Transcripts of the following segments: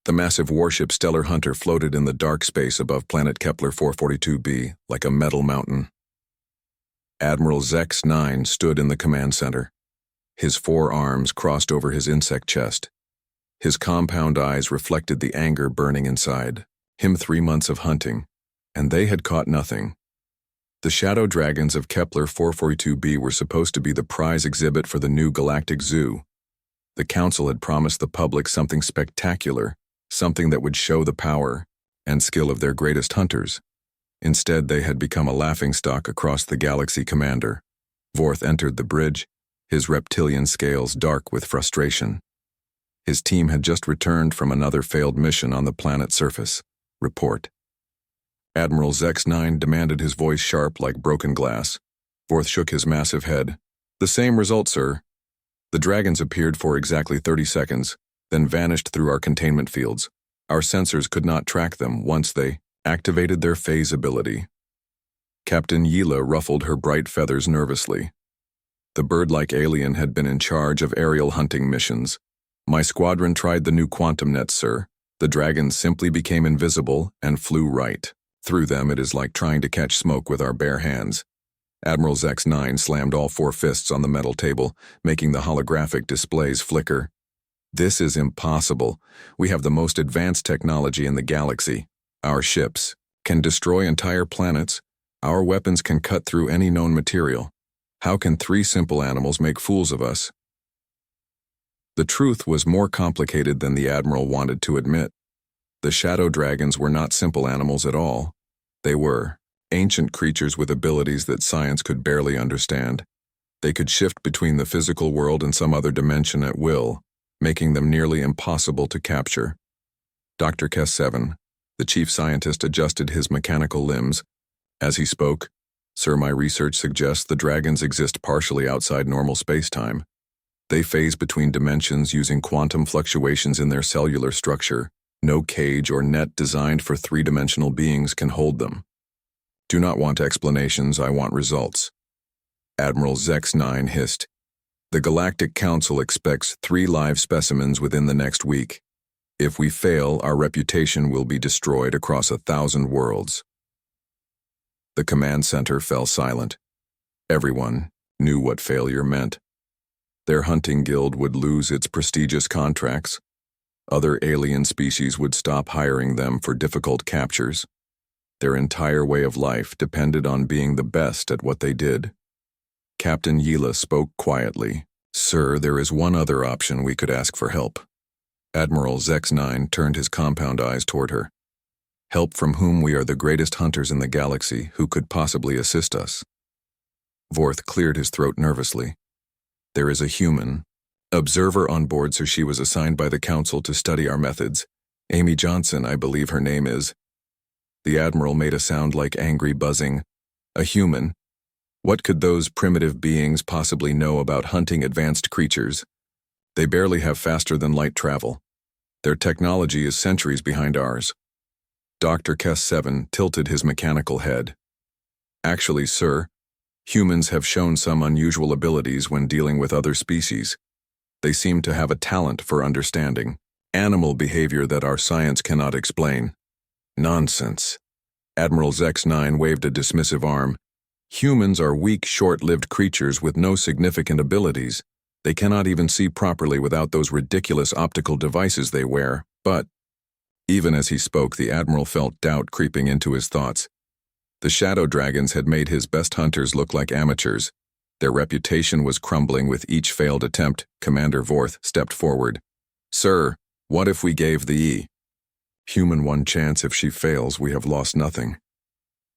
The massive warship Stellar Hunter floated in the dark space above planet Kepler 442b like a metal mountain. Admiral Zex-9 stood in the command center. His four arms crossed over his insect chest. His compound eyes reflected the anger burning inside him. 3 months of hunting, and they had caught nothing. The shadow dragons of Kepler 442b were supposed to be the prize exhibit for the new Galactic Zoo. The Council had promised the public something spectacular, something that would show the power and skill of their greatest hunters. Instead, they had become a laughingstock across the galaxy. Commander Vorth entered the bridge, his reptilian scales dark with frustration. His team had just returned from another failed mission on the planet's surface. Report. Admiral Zex-9 demanded, his voice sharp like broken glass. Vorth shook his massive head. The same result, sir. The dragons appeared for exactly 30 seconds, then vanished through our containment fields. Our sensors could not track them once they activated their phase ability. Captain Yila ruffled her bright feathers nervously. The bird-like alien had been in charge of aerial hunting missions. My squadron tried the new quantum nets, sir. The dragons simply became invisible and flew right through them. It is like trying to catch smoke with our bare hands. Admiral Zex-9 slammed all four fists on the metal table, making the holographic displays flicker. This is impossible. We have the most advanced technology in the galaxy. Our ships can destroy entire planets. Our weapons can cut through any known material. How can 3 simple animals make fools of us? The truth was more complicated than the Admiral wanted to admit. The shadow dragons were not simple animals at all. They were ancient creatures with abilities that science could barely understand. They could shift between the physical world and some other dimension at will, making them nearly impossible to capture. Dr. Kes-7, the chief scientist, adjusted his mechanical limbs. As he spoke, "Sir, my research suggests the dragons exist partially outside normal space-time. They phase between dimensions using quantum fluctuations in their cellular structure. No cage or net designed for 3-dimensional beings can hold them. Do not want explanations, I want results." Admiral Zex-9 hissed. "The Galactic Council expects 3 live specimens within the next week. If we fail, our reputation will be destroyed across 1,000 worlds." The command center fell silent. Everyone knew what failure meant. Their hunting guild would lose its prestigious contracts. Other alien species would stop hiring them for difficult captures. Their entire way of life depended on being the best at what they did. Captain Yila spoke quietly. "Sir, there is one other option. We could ask for help." Admiral Zex-9 turned his compound eyes toward her. "Help from whom? We are the greatest hunters in the galaxy. Who could possibly assist us?" Vorth cleared his throat nervously. "There is a human observer on board, sir. She was assigned by the Council to study our methods. Amy Johnson, I believe her name is." The Admiral made a sound like angry buzzing. "A human? What could those primitive beings possibly know about hunting advanced creatures? They barely have faster-than-light travel. Their technology is centuries behind ours." Dr. Kes-7 tilted his mechanical head. "Actually, sir, humans have shown some unusual abilities when dealing with other species. They seem to have a talent for understanding animal behavior that our science cannot explain." "Nonsense." Admiral Zex-9 waved a dismissive arm. "Humans are weak, short-lived creatures with no significant abilities. They cannot even see properly without those ridiculous optical devices they wear." But even as he spoke, the Admiral felt doubt creeping into his thoughts. The shadow dragons had made his best hunters look like amateurs. Their reputation was crumbling with each failed attempt. Commander Vorth stepped forward. "Sir, what if we gave the human one chance? If she fails, we have lost nothing.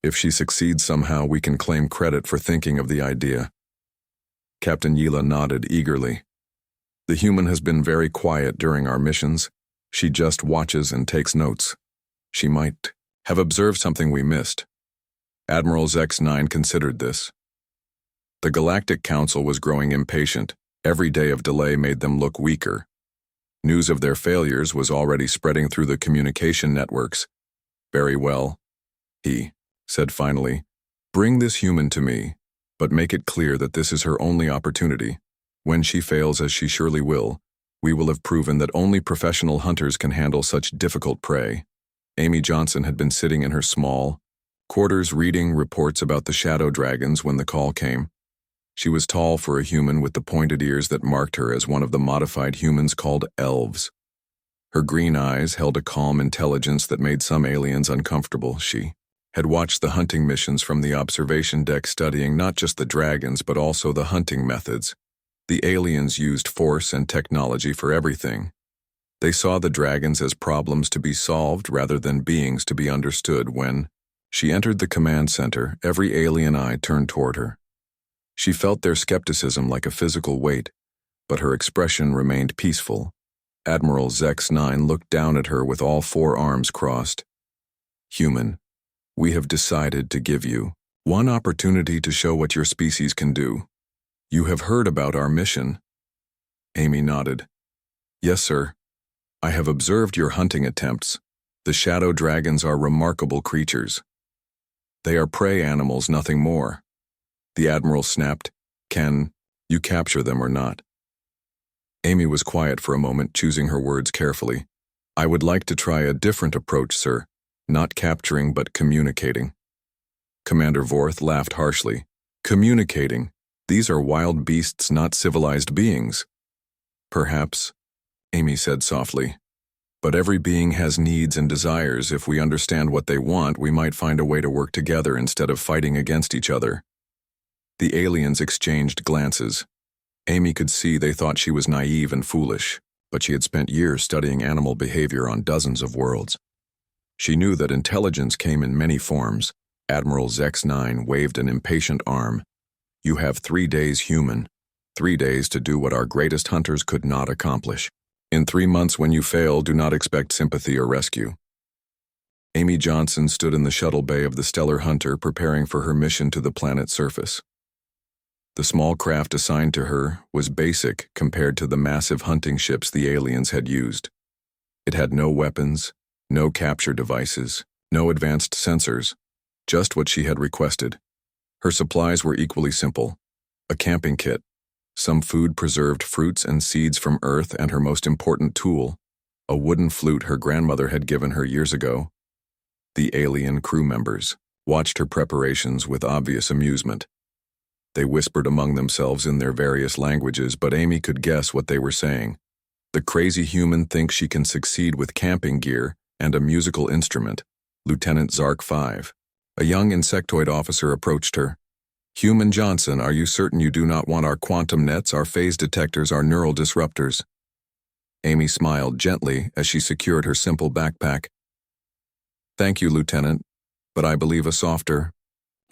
If she succeeds somehow, we can claim credit for thinking of the idea." Captain Yila nodded eagerly. "The human has been very quiet during our missions. She just watches and takes notes. She might have observed something we missed." Admiral Zex-9 considered this. The Galactic Council was growing impatient. Every day of delay made them look weaker. News of their failures was already spreading through the communication networks. "Very well," he said finally. "Bring this human to me, but make it clear that this is her only opportunity. When she fails, as she surely will, We will have proven that only professional hunters can handle such difficult prey. Amy Johnson had been sitting in her small quarters reading reports about the shadow dragons when the call came. She was tall for a human with the pointed ears that marked her as one of the modified humans called elves. Her green eyes held a calm intelligence that made some aliens uncomfortable. She had watched the hunting missions from the observation deck, studying not just the dragons but also the hunting methods. The aliens used force and technology for everything. They saw the dragons as problems to be solved rather than beings to be understood. When she entered the command center, every alien eye turned toward her. She felt their skepticism like a physical weight, but her expression remained peaceful. Admiral Zex-9 looked down at her with all four arms crossed. "Human, we have decided to give you one opportunity to show what your species can do. You have heard about our mission." Amy nodded. "Yes, sir. I have observed your hunting attempts. The shadow dragons are remarkable creatures. They are prey animals, nothing more." The Admiral snapped, "Can you capture them or not?" Amy was quiet for a moment, choosing her words carefully. "I would like to try a different approach, sir. Not capturing, but communicating." Commander Vorth laughed harshly. "Communicating? These are wild beasts, not civilized beings." "Perhaps," Amy said softly. "But every being has needs and desires. If we understand what they want, we might find a way to work together instead of fighting against each other." The aliens exchanged glances. Amy could see they thought she was naive and foolish, but she had spent years studying animal behavior on dozens of worlds. She knew that intelligence came in many forms. Admiral Zex-9 waved an impatient arm. "You have 3 days, human. 3 days to do what our greatest hunters could not accomplish. In 3 months, when you fail, do not expect sympathy or rescue." Amy Johnson stood in the shuttle bay of the Stellar Hunter, preparing for her mission to the planet's surface. The small craft assigned to her was basic compared to the massive hunting ships the aliens had used. It had no weapons, no capture devices, no advanced sensors, just what she had requested. Her supplies were equally simple: a camping kit, some food, preserved fruits and seeds from Earth, and her most important tool, a wooden flute her grandmother had given her years ago. The alien crew members watched her preparations with obvious amusement. They whispered among themselves in their various languages, but Amy could guess what they were saying. "The crazy human thinks she can succeed with camping gear and a musical instrument." Lieutenant Zark 5, a young insectoid officer, approached her. "Human Johnson, are you certain you do not want our quantum nets, our phase detectors, our neural disruptors?" Amy smiled gently as she secured her simple backpack. "Thank you, Lieutenant, but I believe a softer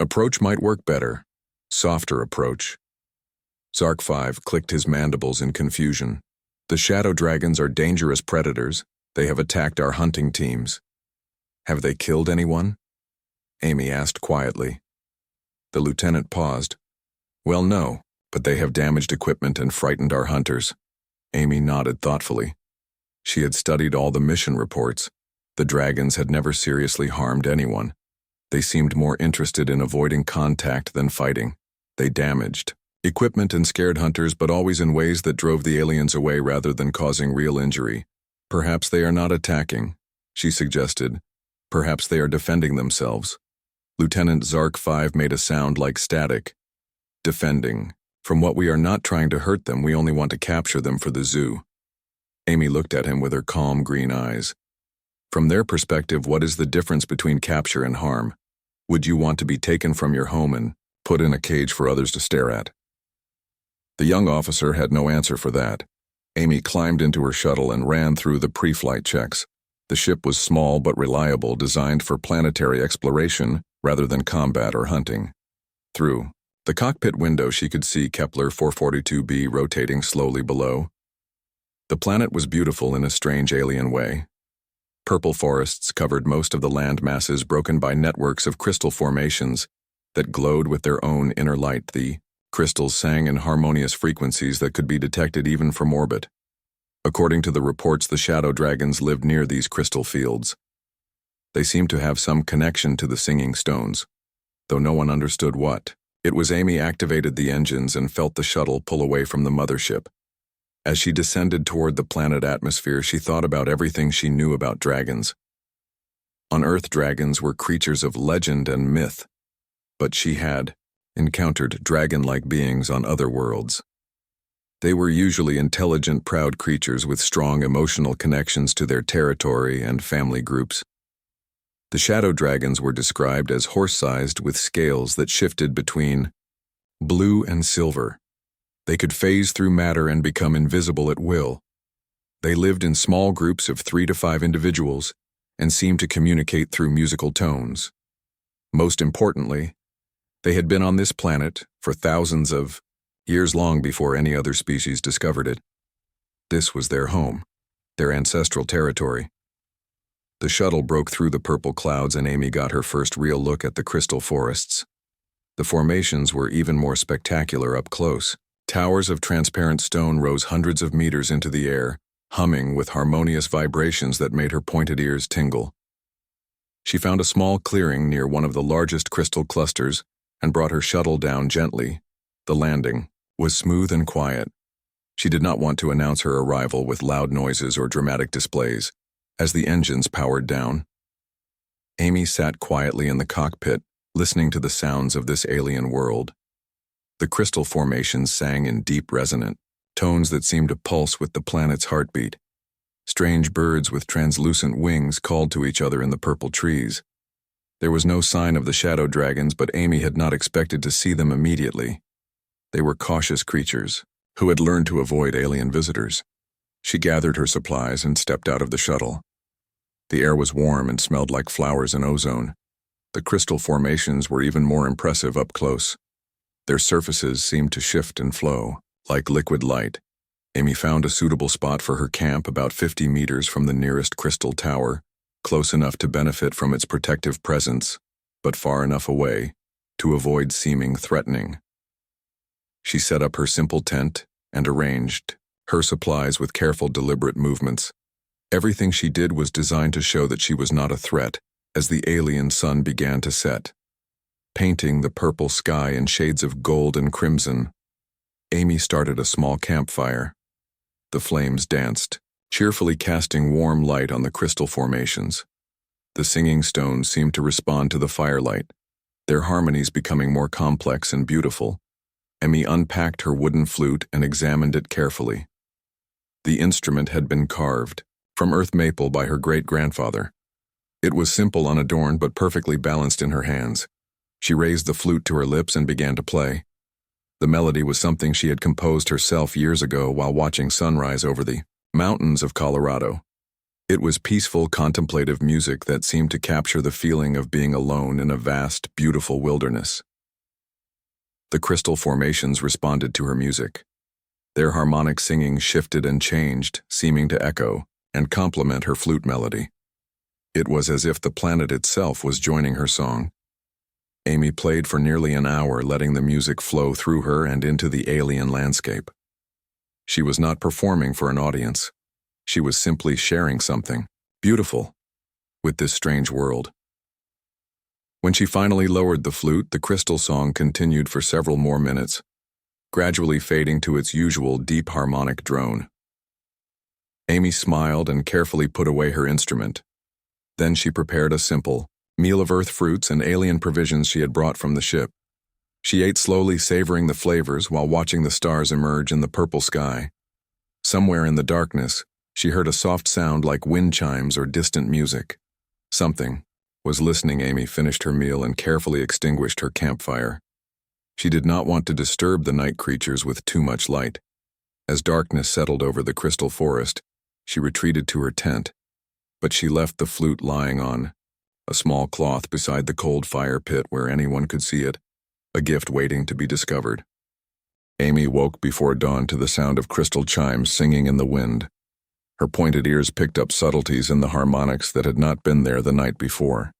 approach might work better." "Softer approach?" Zark 5 clicked his mandibles in confusion. "The shadow dragons are dangerous predators. They have attacked our hunting teams." "Have they killed anyone?" Amy asked quietly. The lieutenant paused. "Well, no, but they have damaged equipment and frightened our hunters." Amy nodded thoughtfully. She had studied all the mission reports. The dragons had never seriously harmed anyone. They seemed more interested in avoiding contact than fighting. They damaged equipment and scared hunters, but always in ways that drove the aliens away rather than causing real injury. "Perhaps they are not attacking," she suggested. "Perhaps they are defending themselves." Lieutenant Zark 5 made a sound like static. "Defending. From what we are not trying to hurt them, we only want to capture them for the zoo." Amy looked at him with her calm green eyes. "From their perspective, what is the difference between capture and harm? Would you want to be taken from your home and put in a cage for others to stare at?" The young officer had no answer for that. Amy climbed into her shuttle and ran through the pre-flight checks. The ship was small but reliable, designed for planetary exploration rather than combat or hunting. Through the cockpit window, she could see Kepler 442b rotating slowly below. The planet was beautiful in a strange alien way. Purple forests covered most of the land masses, broken by networks of crystal formations that glowed with their own inner light. The crystals sang in harmonious frequencies that could be detected even from orbit. According to the reports, the shadow dragons lived near these crystal fields. They seemed to have some connection to the singing stones, though no one understood what. It was Amy activated the engines and felt the shuttle pull away from the mothership. As she descended toward the planet atmosphere, she thought about everything she knew about dragons. On Earth, dragons were creatures of legend and myth, but she had encountered dragon-like beings on other worlds. They were usually intelligent, proud creatures with strong emotional connections to their territory and family groups. The shadow dragons were described as horse-sized with scales that shifted between blue and silver. They could phase through matter and become invisible at will. They lived in small groups of 3 to 5 individuals and seemed to communicate through musical tones. Most importantly, they had been on this planet for thousands of years, long before any other species discovered it. This was their home, their ancestral territory. The shuttle broke through the purple clouds and Amy got her first real look at the crystal forests. The formations were even more spectacular up close. Towers of transparent stone rose hundreds of meters into the air, humming with harmonious vibrations that made her pointed ears tingle. She found a small clearing near one of the largest crystal clusters and brought her shuttle down gently. The landing was smooth and quiet. She did not want to announce her arrival with loud noises or dramatic displays. As the engines powered down, Amy sat quietly in the cockpit, listening to the sounds of this alien world. The crystal formations sang in deep, resonant tones that seemed to pulse with the planet's heartbeat. Strange birds with translucent wings called to each other in the purple trees. There was no sign of the shadow dragons, but Amy had not expected to see them immediately. They were cautious creatures who had learned to avoid alien visitors. She gathered her supplies and stepped out of the shuttle. The air was warm and smelled like flowers and ozone. The crystal formations were even more impressive up close. Their surfaces seemed to shift and flow, like liquid light. Amy found a suitable spot for her camp about 50 meters from the nearest crystal tower, close enough to benefit from its protective presence, but far enough away to avoid seeming threatening. She set up her simple tent and arranged her supplies with careful, deliberate movements. Everything she did was designed to show that she was not a threat as the alien sun began to set, painting the purple sky in shades of gold and crimson. Amy started a small campfire. The flames danced, cheerfully casting warm light on the crystal formations. The singing stones seemed to respond to the firelight, their harmonies becoming more complex and beautiful. Amy unpacked her wooden flute and examined it carefully. The instrument had been carved from earth maple by her great-grandfather. It was simple, unadorned, but perfectly balanced in her hands. She raised the flute to her lips and began to play. The melody was something she had composed herself years ago while watching sunrise over the mountains of Colorado. It was peaceful, contemplative music that seemed to capture the feeling of being alone in a vast, beautiful wilderness. The crystal formations responded to her music. Their harmonic singing shifted and changed, seeming to echo and complement her flute melody. It was as if the planet itself was joining her song. Amy played for nearly an hour, letting the music flow through her and into the alien landscape. She was not performing for an audience. She was simply sharing something beautiful with this strange world. When she finally lowered the flute, the crystal song continued for several more minutes, gradually fading to its usual deep harmonic drone. Amy smiled and carefully put away her instrument. Then she prepared a simple meal of earth fruits and alien provisions she had brought from the ship. She ate slowly, savoring the flavors while watching the stars emerge in the purple sky. Somewhere in the darkness, she heard a soft sound like wind chimes or distant music. Something was listening. Amy finished her meal and carefully extinguished her campfire. She did not want to disturb the night creatures with too much light. As darkness settled over the crystal forest, she retreated to her tent, but she left the flute lying on a small cloth beside the cold fire pit where anyone could see it, a gift waiting to be discovered. Amy woke before dawn to the sound of crystal chimes singing in the wind. Her pointed ears picked up subtleties in the harmonics that had not been there the night before.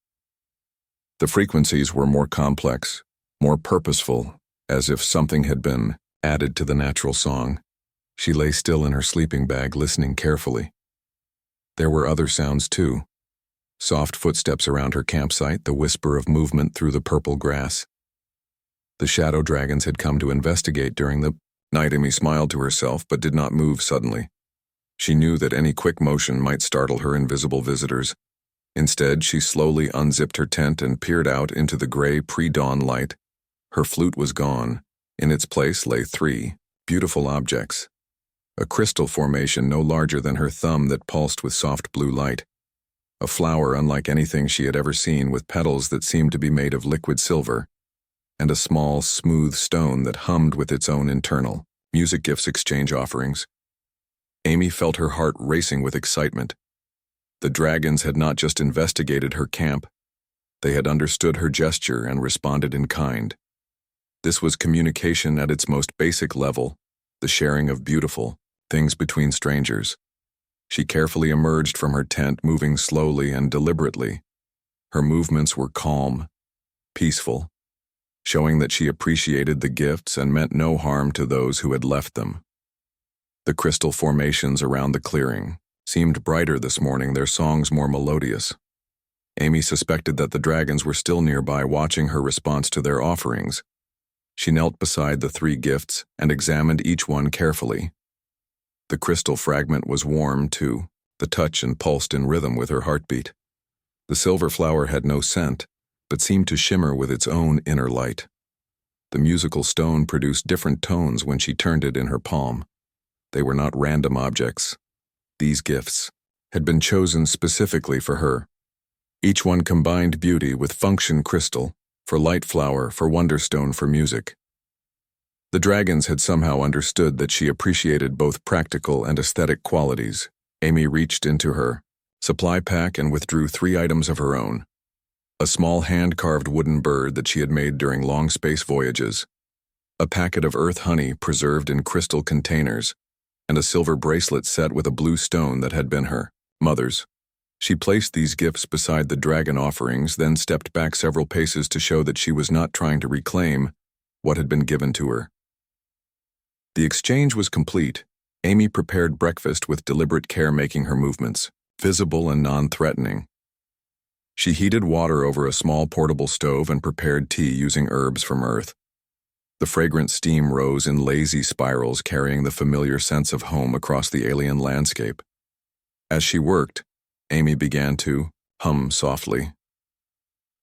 The frequencies were more complex, more purposeful, as if something had been added to the natural song. She lay still in her sleeping bag, listening carefully. There were other sounds too. Soft footsteps around her campsite, the whisper of movement through the purple grass. The shadow dragons had come to investigate during the Naomi smiled to herself but did not move suddenly. She knew that any quick motion might startle her invisible visitors. Instead, she slowly unzipped her tent and peered out into the gray pre-dawn light. Her flute was gone. In its place lay 3 beautiful objects. A crystal formation no larger than her thumb that pulsed with soft blue light. A flower unlike anything she had ever seen, with petals that seemed to be made of liquid silver. And a small, smooth stone that hummed with its own internal music gifts exchange offerings. Amy felt her heart racing with excitement. The dragons had not just investigated her camp. They had understood her gesture and responded in kind. This was communication at its most basic level, the sharing of beautiful things between strangers. She carefully emerged from her tent, moving slowly and deliberately. Her movements were calm, peaceful, showing that she appreciated the gifts and meant no harm to those who had left them. The crystal formations around the clearing seemed brighter this morning, their songs more melodious. Amy suspected that the dragons were still nearby, watching her response to their offerings. She knelt beside the 3 gifts and examined each one carefully. The crystal fragment was warm, too, the touch and pulsed in rhythm with her heartbeat. The silver flower had no scent, but seemed to shimmer with its own inner light. The musical stone produced different tones when she turned it in her palm. They were not random objects. These gifts had been chosen specifically for her. Each one combined beauty with function: crystal for light, flower for wonderstone for music. The dragons had somehow understood that she appreciated both practical and aesthetic qualities. Amy reached into her supply pack and withdrew 3 items of her own. A small hand-carved wooden bird that she had made during long space voyages, a packet of earth honey preserved in crystal containers, and a silver bracelet set with a blue stone that had been her mother's. She placed these gifts beside the dragon offerings, then stepped back several paces to show that she was not trying to reclaim what had been given to her. The exchange was complete. Amy prepared breakfast with deliberate care, making her movements visible and non-threatening. She heated water over a small portable stove and prepared tea using herbs from Earth. The fragrant steam rose in lazy spirals, carrying the familiar sense of home across the alien landscape. As she worked, Amy began to hum softly.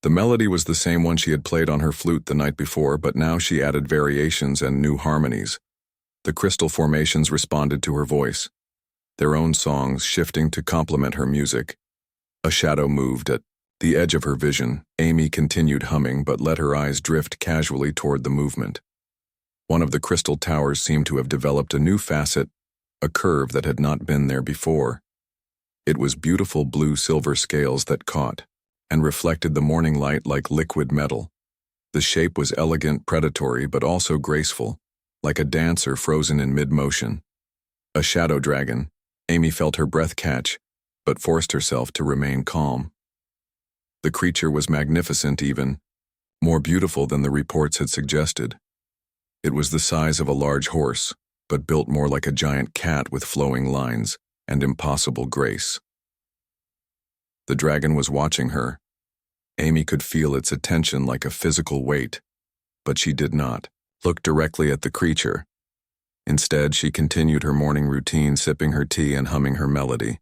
The melody was the same one she had played on her flute the night before, but now she added variations and new harmonies. The crystal formations responded to her voice, their own songs shifting to complement her music. A shadow moved at the edge of her vision. Amy continued humming, but let her eyes drift casually toward the movement. One of the crystal towers seemed to have developed a new facet, a curve that had not been there before. It was beautiful blue-silver scales that caught and reflected the morning light like liquid metal. The shape was elegant, predatory, but also graceful, like a dancer frozen in mid-motion. A shadow dragon. Amy felt her breath catch, but forced herself to remain calm. The creature was magnificent, even more beautiful than the reports had suggested. It was the size of a large horse, but built more like a giant cat with flowing lines and impossible grace. The dragon was watching her. Amy could feel its attention like a physical weight, but she did not look directly at the creature. Instead, she continued her morning routine, sipping her tea and humming her melody.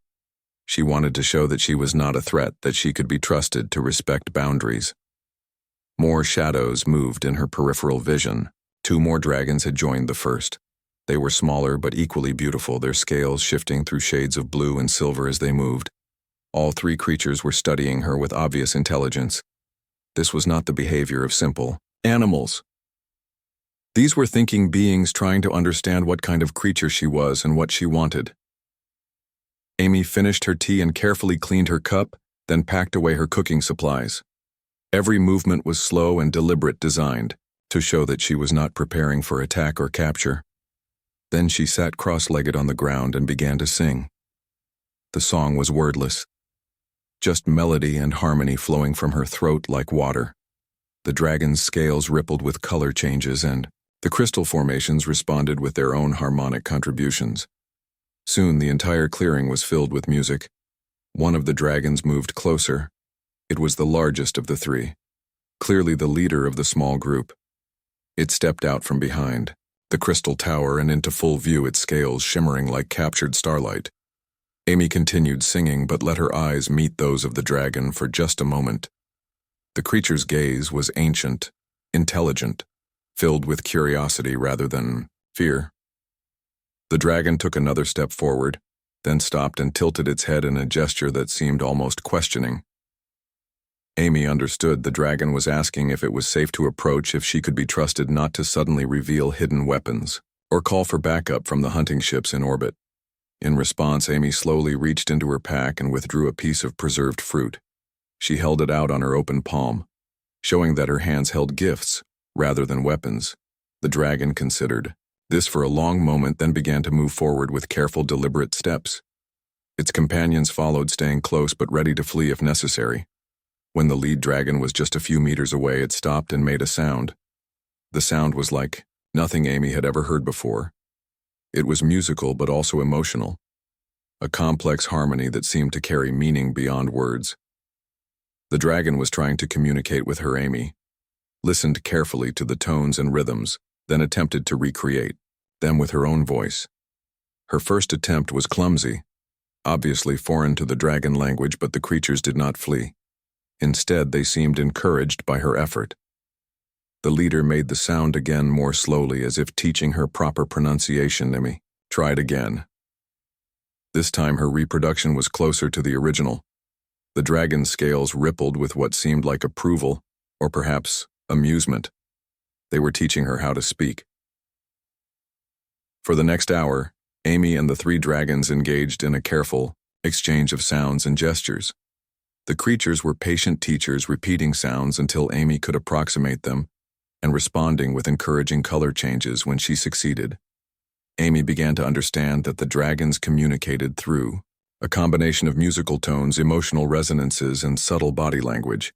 She wanted to show that she was not a threat, that she could be trusted to respect boundaries. More shadows moved in her peripheral vision. 2 more dragons had joined the first. They were smaller but equally beautiful, their scales shifting through shades of blue and silver as they moved. All 3 creatures were studying her with obvious intelligence. This was not the behavior of simple animals. These were thinking beings trying to understand what kind of creature she was and what she wanted. Amy finished her tea and carefully cleaned her cup, then packed away her cooking supplies. Every movement was slow and deliberate, designed to show that she was not preparing for attack or capture. Then she sat cross-legged on the ground and began to sing. The song was wordless, just melody and harmony flowing from her throat like water. The dragon's scales rippled with color changes, and the crystal formations responded with their own harmonic contributions. Soon the entire clearing was filled with music. One of the dragons moved closer. It was the largest of the 3, clearly the leader of the small group. It stepped out from behind. the crystal tower and into full view, its scales shimmering like captured starlight. Amy continued singing, but let her eyes meet those of the dragon for just a moment. The creature's gaze was ancient, intelligent, filled with curiosity rather than fear. The dragon took another step forward, then stopped and tilted its head in a gesture that seemed almost questioning. Amy understood the dragon was asking if it was safe to approach, if she could be trusted not to suddenly reveal hidden weapons, or call for backup from the hunting ships in orbit. In response, Amy slowly reached into her pack and withdrew a piece of preserved fruit. She held it out on her open palm, showing that her hands held gifts rather than weapons. The dragon considered this for a long moment, then began to move forward with careful, deliberate steps. Its companions followed, staying close but ready to flee if necessary. When the lead dragon was just a few meters away, it stopped and made a sound. The sound was like nothing Amy had ever heard before. It was musical but also emotional, a complex harmony that seemed to carry meaning beyond words. The dragon was trying to communicate with her. Amy listened carefully to the tones and rhythms, then attempted to recreate them with her own voice. Her first attempt was clumsy, obviously foreign to the dragon language, but the creatures did not flee. Instead, they seemed encouraged by her effort. The leader made the sound again, more slowly, as if teaching her proper pronunciation. Amy tried again. This time her reproduction was closer to the original. The dragon's scales rippled with what seemed like approval, or perhaps amusement. They were teaching her how to speak. For the next hour, Amy and the three dragons engaged in a careful exchange of sounds and gestures. The creatures were patient teachers, repeating sounds until Amy could approximate them, and responding with encouraging color changes when she succeeded. Amy began to understand that the dragons communicated through a combination of musical tones, emotional resonances, and subtle body language.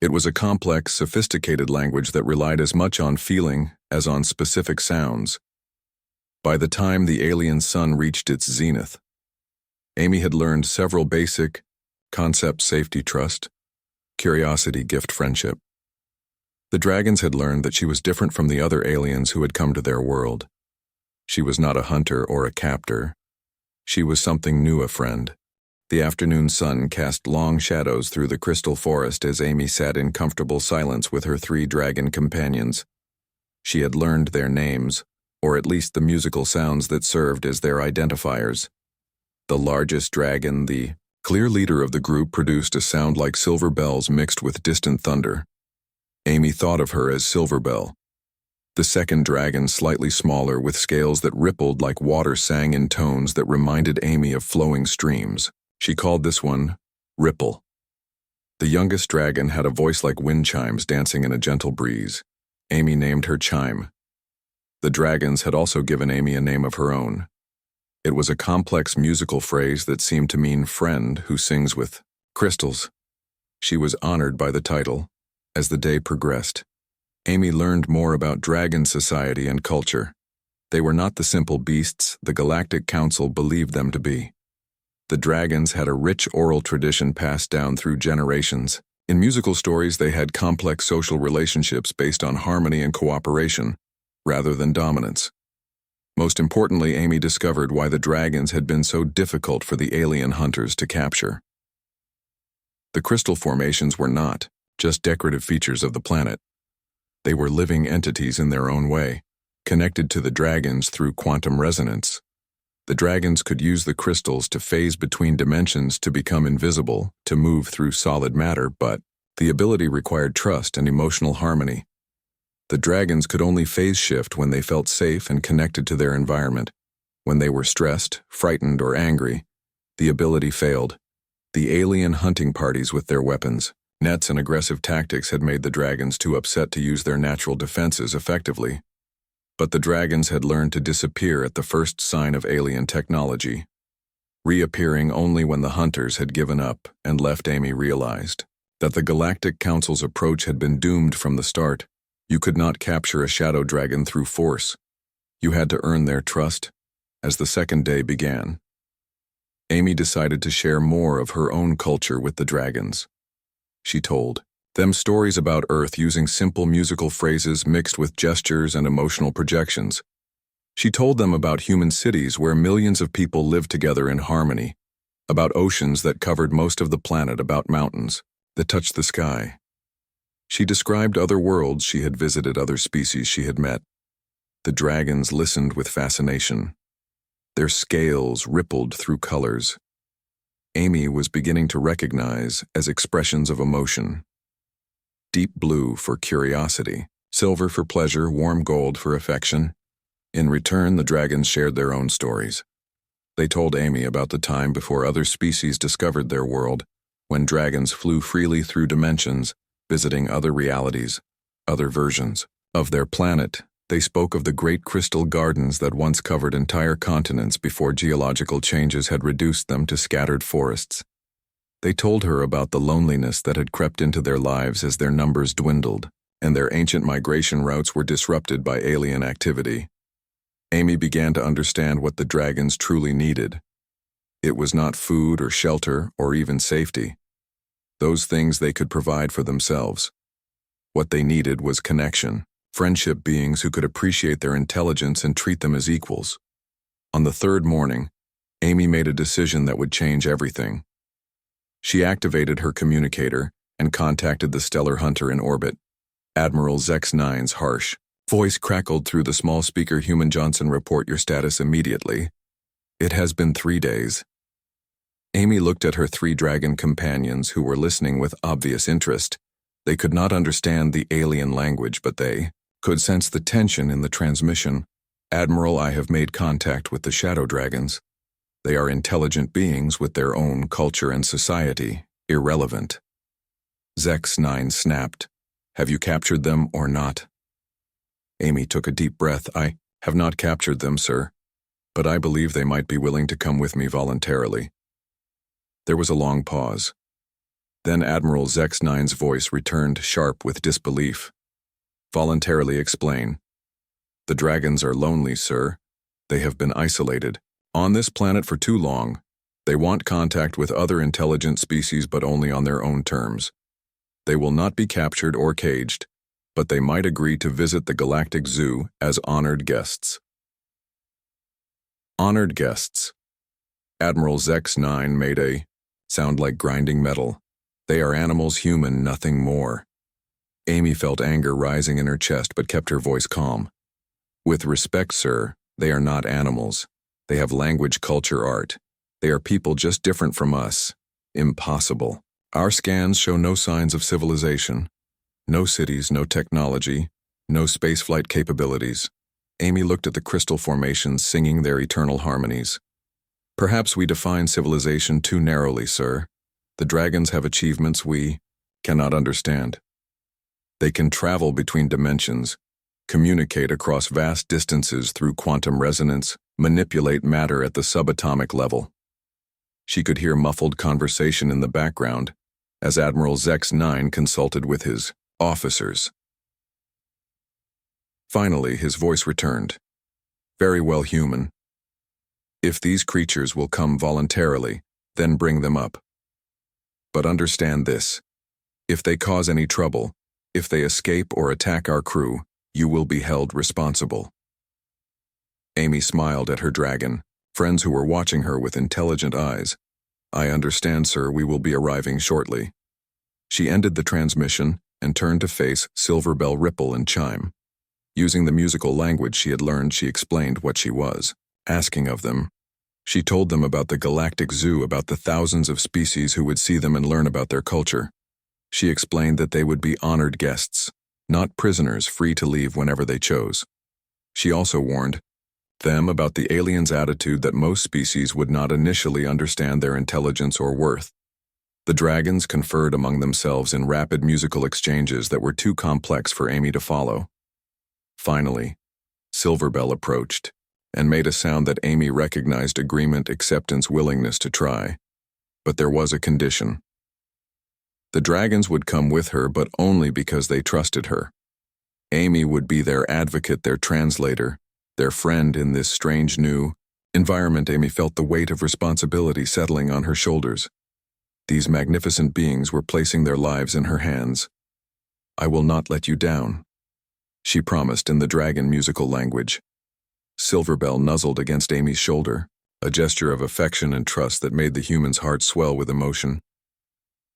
It was a complex, sophisticated language that relied as much on feeling as on specific sounds. By the time the alien sun reached its zenith, Amy had learned several basic concepts: safety, trust, curiosity, gift, friendship. The dragons had learned that she was different from the other aliens who had come to their world. She was not a hunter or a captor. She was something new, a friend. The afternoon sun cast long shadows through the crystal forest as Amy sat in comfortable silence with her three dragon companions. She had learned their names, or at least the musical sounds that served as their identifiers. The largest dragon, the clear leader of the group, produced a sound like silver bells mixed with distant thunder. Amy thought of her as Silverbell. The second dragon, slightly smaller, with scales that rippled like water, sang in tones that reminded Amy of flowing streams. She called this one Ripple. The youngest dragon had a voice like wind chimes dancing in a gentle breeze. Amy named her Chime. The dragons had also given Amy a name of her own. It was a complex musical phrase that seemed to mean friend who sings with crystals. She was honored by the title. As the day progressed, Amy learned more about dragon society and culture. They were not the simple beasts the Galactic Council believed them to be. The dragons had a rich oral tradition passed down through generations. In musical stories, they had complex social relationships based on harmony and cooperation, rather than dominance. Most importantly, Amy discovered why the dragons had been so difficult for the alien hunters to capture. The crystal formations were not just decorative features of the planet. They were living entities in their own way, connected to the dragons through quantum resonance. The dragons could use the crystals to phase between dimensions, to become invisible, to move through solid matter, but the ability required trust and emotional harmony. The dragons could only phase shift when they felt safe and connected to their environment. When they were stressed, frightened, or angry, the ability failed. The alien hunting parties with their weapons, nets, and aggressive tactics had made the dragons too upset to use their natural defenses effectively. But the dragons had learned to disappear at the first sign of alien technology, reappearing only when the hunters had given up and left. Amy realized that the Galactic Council's approach had been doomed from the start. You could not capture a shadow dragon through force. You had to earn their trust. As the second day began, Amy decided to share more of her own culture with the dragons. She told them stories about Earth using simple musical phrases mixed with gestures and emotional projections. She told them about human cities where millions of people lived together in harmony, about oceans that covered most of the planet, about mountains that touched the sky. She described other worlds she had visited, other species she had met. The dragons listened with fascination. Their scales rippled through colors. Amy was beginning to recognize as expressions of emotion. Deep blue for curiosity, silver for pleasure, warm gold for affection. In return, the dragons shared their own stories. They told Amy about the time before other species discovered their world, when dragons flew freely through dimensions, visiting other realities, other versions of their planet. They spoke of the great crystal gardens that once covered entire continents before geological changes had reduced them to scattered forests. They told her about the loneliness that had crept into their lives as their numbers dwindled, and their ancient migration routes were disrupted by alien activity. Amy began to understand what the dragons truly needed. It was not food or shelter or even safety. Those things they could provide for themselves. What they needed was connection, friendship, beings who could appreciate their intelligence and treat them as equals. On the third morning, Amy made a decision that would change everything. She activated her communicator and contacted the stellar hunter in orbit. Admiral Zex-9's harsh voice crackled through the small speaker. Human Johnson, report your status immediately. It has been 3 days. Amy looked at her 3 dragon companions who were listening with obvious interest. They could not understand the alien language, but they could sense the tension in the transmission. Admiral, I have made contact with the shadow dragons. They are intelligent beings with their own culture and society, irrelevant. Zex-9 snapped. Have you captured them or not? Amy took a deep breath. I have not captured them, sir, but I believe they might be willing to come with me voluntarily. There was a long pause. Then Admiral Zex-9's voice returned sharp with disbelief. Voluntarily, explain. The dragons are lonely, sir. They have been isolated on this planet for too long. They want contact with other intelligent species, but only on their own terms. They will not be captured or caged, but they might agree to visit the Galactic Zoo as honored guests. Honored guests. Admiral Zex-9 made a sound like grinding metal. They are animals, human, nothing more. Amy felt anger rising in her chest but kept her voice calm. With respect, sir, they are not animals. They have language, culture, art. They are people just different from us. Impossible. Our scans show no signs of civilization. No cities, no technology, no spaceflight capabilities. Amy looked at the crystal formations singing their eternal harmonies. Perhaps we define civilization too narrowly, sir. The dragons have achievements we cannot understand. They can travel between dimensions, communicate across vast distances through quantum resonance, manipulate matter at the subatomic level. She could hear muffled conversation in the background as Admiral Zex-9 consulted with his officers. Finally, his voice returned. Very well, human. If these creatures will come voluntarily, then bring them up. But understand this. If they cause any trouble, if they escape or attack our crew, you will be held responsible. Amy smiled at her dragon, friends who were watching her with intelligent eyes. I understand, sir, we will be arriving shortly. She ended the transmission and turned to face Silver Bell, Ripple, and Chime. Using the musical language she had learned, she explained what she was asking of them. She told them about the Galactic Zoo, about the thousands of species who would see them and learn about their culture. She explained that they would be honored guests, not prisoners free to leave whenever they chose. She also warned them about the aliens' attitude that most species would not initially understand their intelligence or worth. The dragons conferred among themselves in rapid musical exchanges that were too complex for Amy to follow. Finally, Silverbell approached and made a sound that Amy recognized: agreement, acceptance, willingness to try. But there was a condition. The dragons would come with her, but only because they trusted her. Amy would be their advocate, their translator, their friend in this strange new environment. Amy felt the weight of responsibility settling on her shoulders. These magnificent beings were placing their lives in her hands. I will not let you down, she promised in the dragon musical language. Silverbell nuzzled against Amy's shoulder, a gesture of affection and trust that made the human's heart swell with emotion.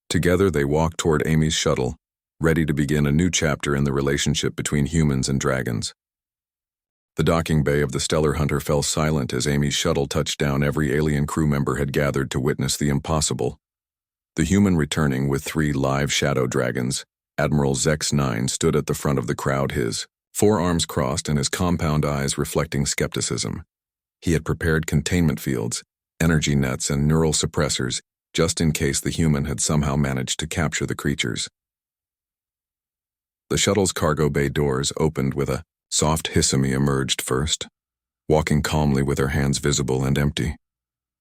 Together they walked toward Amy's shuttle, ready to begin a new chapter in the relationship between humans and dragons. The docking bay of the Stellar Hunter fell silent as Amy's shuttle touched down. Every alien crew member had gathered to witness the impossible. The human returning with 3 live shadow dragons, Admiral Zex-9 stood at the front of the crowd, his forearms crossed and his compound eyes reflecting skepticism. He had prepared containment fields, energy nets, and neural suppressors just in case the human had somehow managed to capture the creatures. The shuttle's cargo bay doors opened with a soft Hissami emerged first, walking calmly with her hands visible and empty.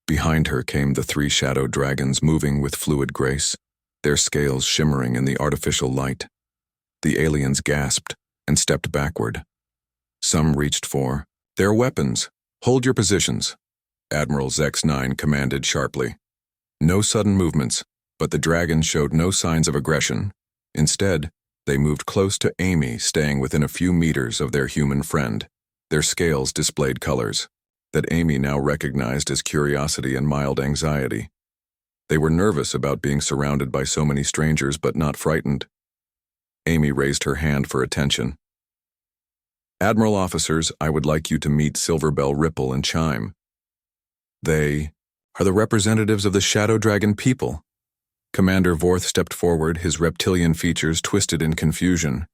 Behind her came the 3 shadow dragons moving with fluid grace, their scales shimmering in the artificial light. The aliens gasped and stepped backward. Some reached for their weapons. "Hold your positions," Admiral Zex-9 commanded sharply. No sudden movements, but the dragons showed no signs of aggression. Instead, they moved close to Amy, staying within a few meters of their human friend. Their scales displayed colors that Amy now recognized as curiosity and mild anxiety. They were nervous about being surrounded by so many strangers, but not frightened. Amy raised her hand for attention. "Admiral officers, I would like you to meet Silverbell, Ripple, and Chime. They are the representatives of the Shadow Dragon people." Commander Vorth stepped forward, his reptilian features twisted in confusion.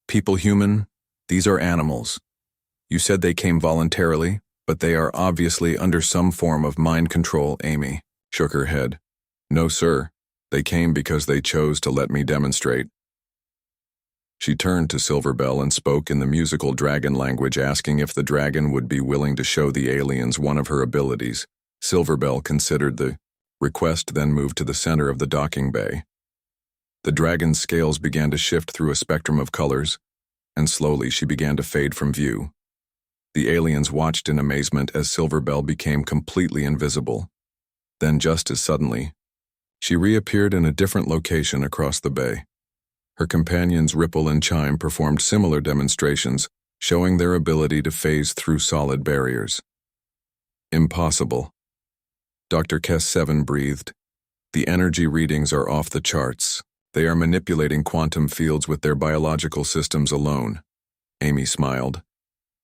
"People, human, these are animals. You said they came voluntarily, but they are obviously under some form of mind control." Amy shook her head. "No, sir. They came because they chose to let me demonstrate." She turned to Silverbell and spoke in the musical dragon language, asking if the dragon would be willing to show the aliens one of her abilities. Silverbell considered the request, then moved to the center of the docking bay. The dragon's scales began to shift through a spectrum of colors, and slowly she began to fade from view. The aliens watched in amazement as Silverbell became completely invisible. Then, just as suddenly, she reappeared in a different location across the bay. Her companions Ripple and Chime performed similar demonstrations, showing their ability to phase through solid barriers. "Impossible." Dr. Kess-7 breathed. "The energy readings are off the charts. They are manipulating quantum fields with their biological systems alone." Amy smiled.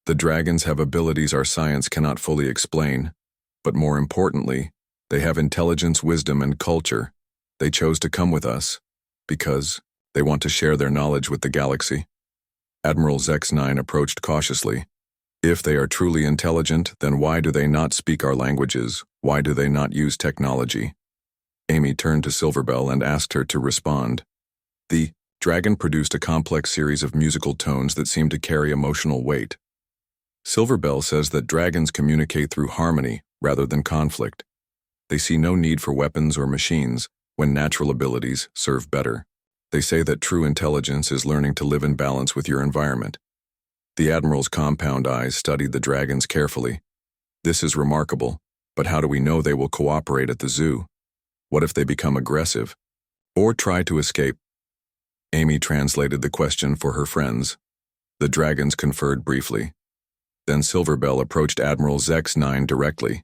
"The dragons have abilities our science cannot fully explain, but more importantly, they have intelligence, wisdom, and culture. They chose to come with us because they want to share their knowledge with the galaxy." Admiral Zex-9 approached cautiously. "If they are truly intelligent, then why do they not speak our languages? Why do they not use technology?" Amy turned to Silverbell and asked her to respond. The dragon produced a complex series of musical tones that seemed to carry emotional weight. "Silverbell says that dragons communicate through harmony rather than conflict. They see no need for weapons or machines when natural abilities serve better. They say that true intelligence is learning to live in balance with your environment." The Admiral's compound eyes studied the dragons carefully. "This is remarkable, but how do we know they will cooperate at the zoo? What if they become aggressive? Or try to escape?" Amy translated the question for her friends. The dragons conferred briefly. Then Silverbell approached Admiral Zex-9 directly.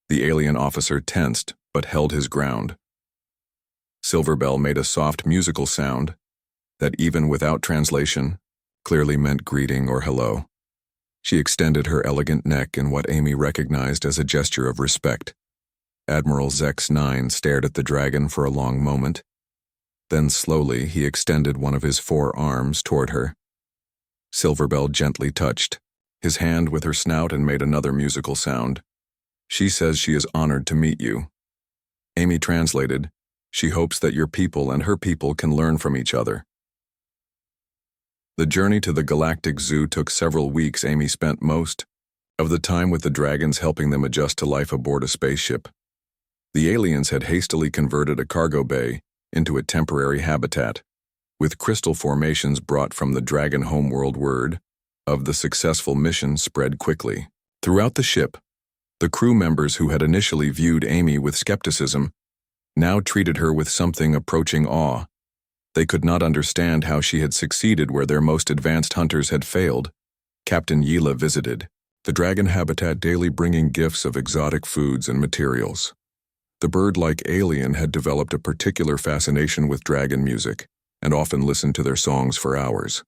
The alien officer tensed, but held his ground. Silverbell made a soft musical sound that, even without translation, clearly meant greeting or hello. She extended her elegant neck in what Amy recognized as a gesture of respect. Admiral Zex-9 stared at the dragon for a long moment. Then slowly he extended one of his 4 arms toward her. Silverbell gently touched his hand with her snout and made another musical sound. "She says she is honored to meet you." Amy translated, "She hopes that your people and her people can learn from each other." The journey to the Galactic Zoo took several weeks. Amy spent most of the time with the dragons, helping them adjust to life aboard a spaceship. The aliens had hastily converted a cargo bay into a temporary habitat, with crystal formations brought from the dragon homeworld. Word of the successful mission spread quickly. Throughout the ship, the crew members who had initially viewed Amy with skepticism now treated her with something approaching awe. They could not understand how she had succeeded where their most advanced hunters had failed. Captain Yila visited, the dragon habitat daily bringing gifts of exotic foods and materials. The bird-like alien had developed a particular fascination with dragon music, and often listened to their songs for hours.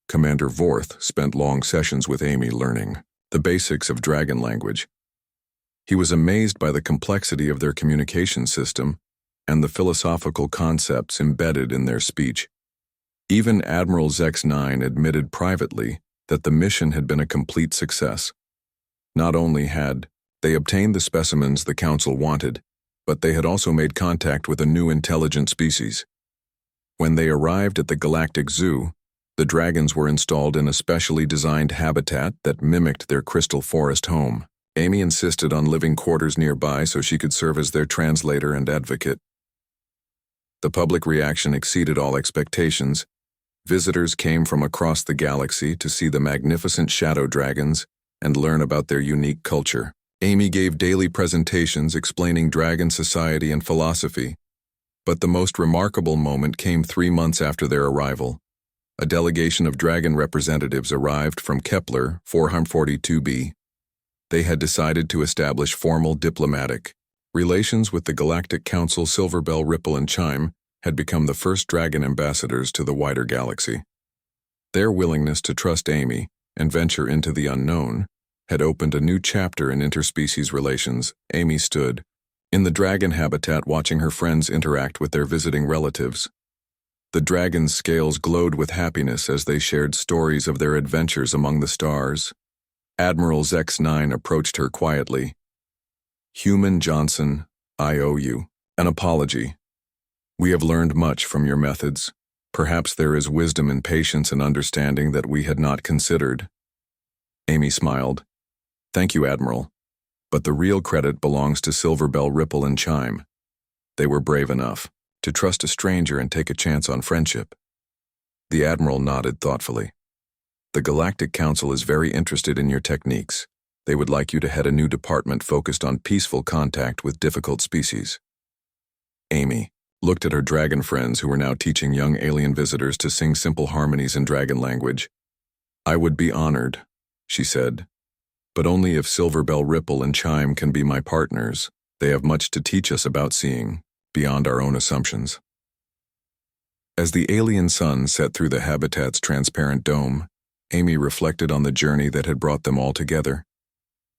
Commander Vorth spent long sessions with Amy learning the basics of dragon language. He was amazed by the complexity of their communication system and the philosophical concepts embedded in their speech. Even Admiral Zex-9 admitted privately that the mission had been a complete success. Not only had they obtained the specimens the Council wanted, but they had also made contact with a new intelligent species. When they arrived at the Galactic Zoo, the dragons were installed in a specially designed habitat that mimicked their crystal forest home. Amy insisted on living quarters nearby so she could serve as their translator and advocate. The public reaction exceeded all expectations. Visitors came from across the galaxy to see the magnificent shadow dragons and learn about their unique culture. Amy gave daily presentations explaining dragon society and philosophy. But the most remarkable moment came 3 months after their arrival. A delegation of dragon representatives arrived from Kepler 442b. They had decided to establish formal diplomatic relations with the Galactic Council. Silverbell, Ripple, and Chime had become the first dragon ambassadors to the wider galaxy. Their willingness to trust Amy and venture into the unknown had opened a new chapter in interspecies relations. Amy stood in the dragon habitat watching her friends interact with their visiting relatives. The dragon's scales glowed with happiness as they shared stories of their adventures among the stars. Admiral Zex-9 approached her quietly. "Human Johnson, I owe you an apology. We have learned much from your methods. Perhaps there is wisdom and patience and understanding that we had not considered." Amy smiled. "Thank you, Admiral. But the real credit belongs to Silverbell, Ripple, and Chime. They were brave enough to trust a stranger and take a chance on friendship." The Admiral nodded thoughtfully. "The Galactic Council is very interested in your techniques. They would like you to head a new department focused on peaceful contact with difficult species." Amy looked at her dragon friends who were now teaching young alien visitors to sing simple harmonies in dragon language. "I would be honored," she said, "but only if Silverbell, Ripple, and Chime can be my partners. They have much to teach us about seeing beyond our own assumptions." As the alien sun set through the habitat's transparent dome, Amy reflected on the journey that had brought them all together.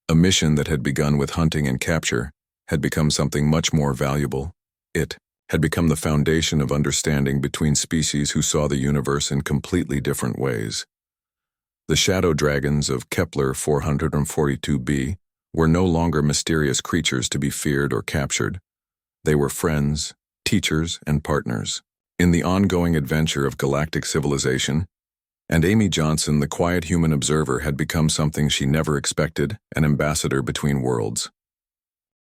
A mission that had begun with hunting and capture had become something much more valuable. It had become the foundation of understanding between species who saw the universe in completely different ways. The shadow dragons of Kepler 442b were no longer mysterious creatures to be feared or captured. They were friends, teachers, and partners in the ongoing adventure of galactic civilization, and Amy Johnson, the quiet human observer, had become something she never expected, an ambassador between worlds.